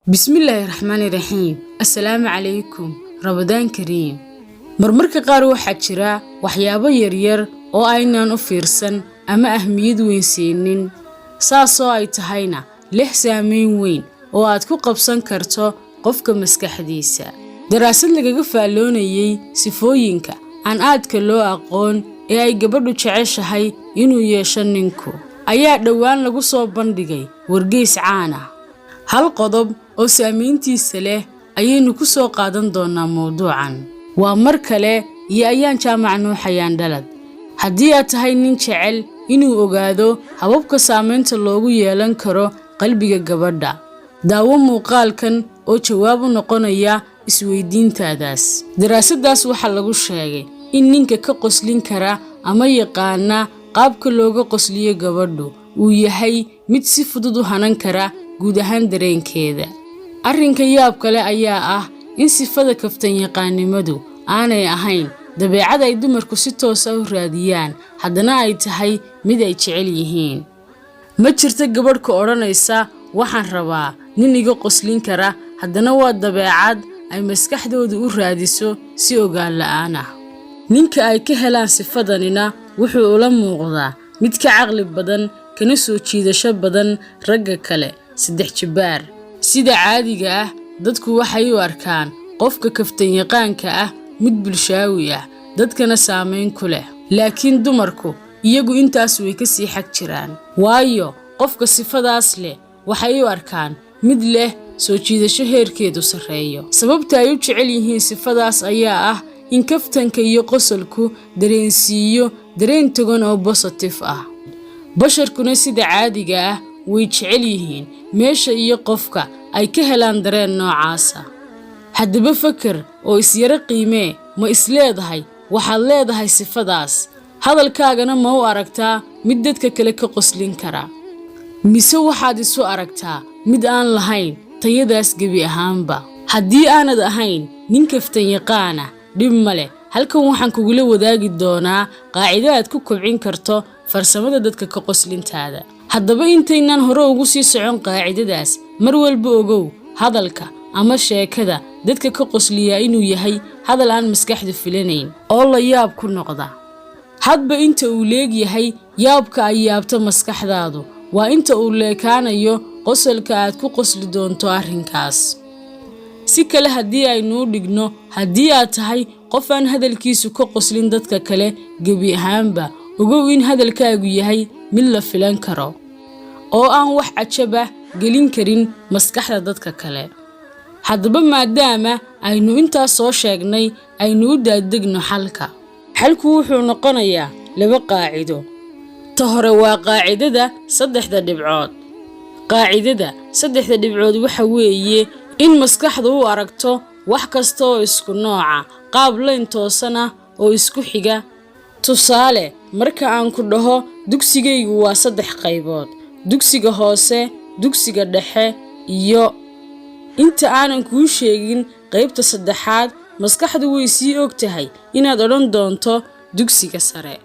بسم الله الرحمن الرحيم السلام عليكم رمضان كريم marmarka qaar waxaa jira waxyaabo yaryar oo aynaan u fiirsan ama ahmiyad weyn siinin saasoo ay tahayna leh saameyn weyn oo aad ku qabsan karto qofka maskaxdiisa daraasad lagaga faaloonayay sifooyinka aan aadka loo aqoon ee ay gabadhu jeceshahay inuu yeesho ninku ayaa dhawaan lagu soo bandhigay wargeys caan ah hal qodob oo saameyntiisa leh ayaynu ku soo qaadan doonaa mowduucan waa mar kale iyo ayaan jaamac nuuxayaan dhalad haddii aad tahay nin jecel inuu ogaado hababka saameynta loogu yeelan karo qalbiga gabadha daawo muuqaalkan oo jawaab u noqonaya isweydiintaadaas daraasadaas waxaa lagu sheegay in ninka ka qoslin kara ama yaqaana qaabka looga qosliyo gabadhu uu yahay mid si fudud u hanan kara guud ahaan dareenkeeda arrinka yaab kale ayaa ah in sifada kaftan yaqaannimadu aanay ahayn dabeecad ay dumarku si toos ah u raadiyaan haddana ay tahay mid ay jecel yihiin ma jirto gabadh ka odhanaysa waxaan rabaa nin iga qoslin kara haddana waa dabeecad ay maskaxdoodu u raadiso si ogaan la'aan ah ninka ay ka helaan sifadanina wuxuu ula muuqdaa mid ka caqli badan kana soo jiidasho badan ragga kale 3 jibaar sida caadiga ah dadku waxay u arkaan qofka kaftan yaqaanka ah mid bulshaawi ah dadkana saameyn ku leh laakiin dumarku iyagu intaas way ka sii xag jiraan waayo qofka sifadaas leh waxay u arkaan mid leh soo jiidasho heerkeedu sareeyo sababta ay u jecel yihiin sifadaas ayaa ah in kaftanka iyo qosolku dareensiiyo dareen togan oo positive ah basharkuna sida caadiga ah way jecel yihiin meesha iyo qofka ay ka helaan dareen noocaasa haddaba fakar oo isyara qiimee ma isleedahay waxaad leedahay sifadaas hadalkaagana ma u aragtaa mid dadka kale ka qoslin kara mise waxaad isu aragtaa mid aan lahayn tayadaas gebi ahaanba haddii aanad ahayn nin kaftan yaqaana dhib male halkan waxaan kugula wadaagi doonaa qaacido aad ku kobcin karto farsamada dadka ka qoslintaada haddaba intaynaan hore ugu sii socon qaacidadaas mar walba ogow hadalka ama sheekada dadka ka qosliyaa inuu yahay hadal aan maskaxda filanayn oo la yaab ku noqda hadba inta uu leegyahay yaabka ay yaabto maskaxdaadu waa inta uu leekaanayo qosolka aad ku qosli doonto arrinkaas si kale haddii aynu u dhigno haddii aad tahay qof aan hadalkiisu ka qoslin dadka kale gebi ahaanba ogow in hadalkaagu yahay mid la filan karo oo aan wax cajab ah gelin karin maskaxda dadka kale haddaba maadaama aynu intaas soo sheegnay aynu u daadegno xalku wuxuu noqonayaa 2 qaacido ta hore waa qaacidada 3 dhibcood qaacidada 3 dhibcood waxa weeye in maskaxdu u aragto wax kasta oo isku nooca qaab layn toosan ah oo isku xiga tusaale marka aan ku dhaho dugsigaygu waa 3 qaybood dugsiga hoose dugsiga dhexe iyo inta aanan kuu sheegin qaybta 3aad maskaxdu way sii og tahay inaad odhan doonto dugsiga sare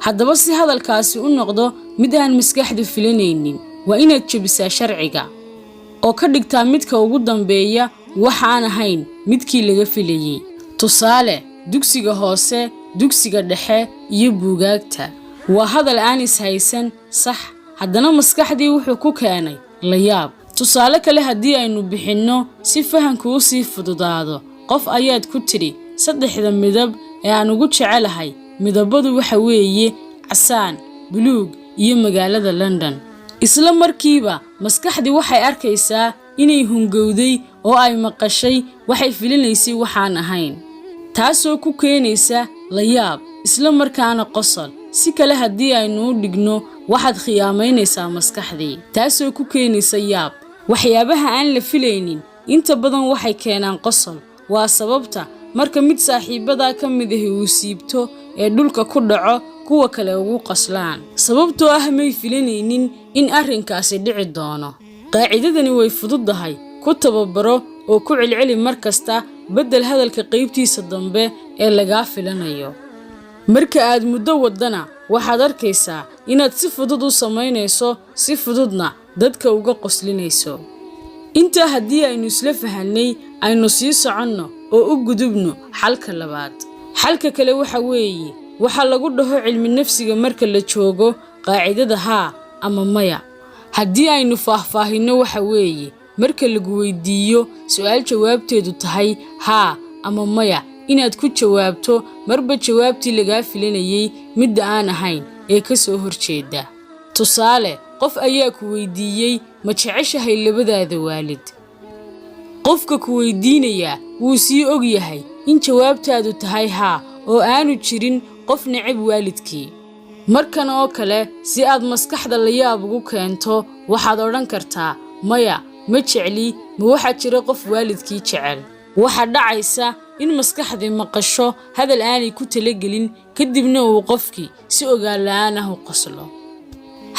haddaba si hadalkaasi u noqdo mid aan maskaxdu filanaynin waa inaad jebisaa sharciga oo ka dhigtaa midka ugu dambeeya waxaan ahayn midkii laga filayay tusaale dugsiga hoose dugsiga dhexe iyo buugaagta waa hadal aan ishaysan sax haddana maskaxdii wuxuu ku keenay la yaab tusaale kale haddii aynu bixinno si fahanku u sii fududaado qof ayaad ku tidhi 3 midab ee aan ugu jecelahay midabadu waxa weeye casaan buluug iyo magaalada London isla markiiba maskaxdii waxay arkaysaa inay hungowday oo ay maqashay waxay filinaysay waxaan ahayn taasoo ku keenaysa la yaab isla markaana qosol si kale haddii aynu u dhigno waxaad khiyaamaynaysaa maskaxdii taasoo ku keenaysa yaab waxyaabaha aan la filaynin inta badan waxay keenaan qosol waa sababta marka mid saaxiibada ka mid ah uu siibto ee dhulka ku dhaco kuwa kale ugu qoslaan sababtoo ah may filanaynin in arrinkaasi dhici doono qaacidadani way fududahay ku tababaro oo ku celceli markasta bedel hadalka qaybtiisa dambe ee lagaa filanayo marka aad muddo wadana waxaad arkaysaa inaad si fudud u samaynayso si fududna dadka uga qoslinayso intaa haddii aynu isla fahanay aynu sii soconno oo u gudubno xalka labaad. xalka kale waxa weeye waxa lagu dhaho cilmi nafsiga marka la joogo qaacidada haa ama maya. haddii aynu faahfaahinno waxa weeye marka lagu weydiiyo su'aal jawaabteedu tahay haa ama maya inaad ku jawaabto marba jawaabtii lagaa filanayay midda aan ahayn ee ka soo horjeeda. tusaale, qof ayaa ku weydiiyey ma jeceshahay labadaada waalid. qofka ku weydiinaya wuu sii og yahay in jawaabtaadu tahay haa oo aanu jirin qof neceb waalidkii. markan oo kale si aad maskaxda la yaab ugu keento waxaad odhan kartaa maya ma jecli, ma waxaa jira qof waalidkii jecel. waxa dhacaysa in maskaxdii maqasho hadal aanay ku talagelin kadibna uu qofkii si ogaan la'aan ah u qoslo.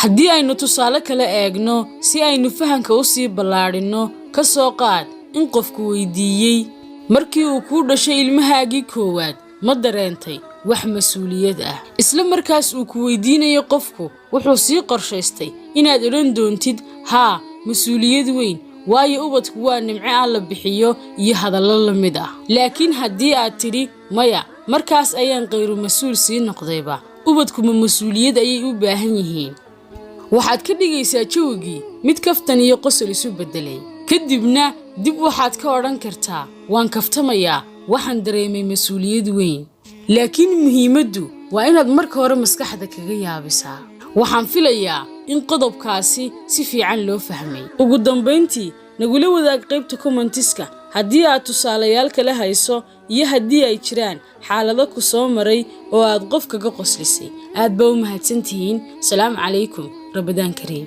haddii aynu tusaale kale eegno si aynu fahanka u sii ballaadhino, ka soo qaad in qofku weydiiyey markii uu kuu dhashay ilmahaagii koowaad ma dareentay wax mas'uuliyad ah. isla markaas uu ku weydiinayo qofku wuxuu sii qorshaystay inaad odhan doontid haa mas'uuliyad weyn, waayo ubadku waa nimco Alla bixiyo iyo hadallo la mid ah. laakiin haddii aad tidhi maya markaas ayaan qayru mas'uul sii noqdayba, ubadku ma mas'uuliyad ayay u baahan yihiin. waxaad ka dhigaysaa jawigii mid kaftan iyo qosol isu beddelay. kadibna dib waxaad ka odhan kartaa waan kaftamayaa, waxaan dareemay mas'uuliyad weyn. laakiin muhiimaddu waa inaad marka hore maskaxda kaga yaabisaa. waxaan filayaa in qodobkaasi si fiican loo fahmay. ugu dambayntii nagula wadaag qaybta commentiska haddii aad tusaalayaal kale hayso iyo haddii ay jiraan xaalado ku soo maray oo aad qof kaga qoslisay. aad baa u mahadsantihiin. salaamu calaykum. Ramadaan Kariim.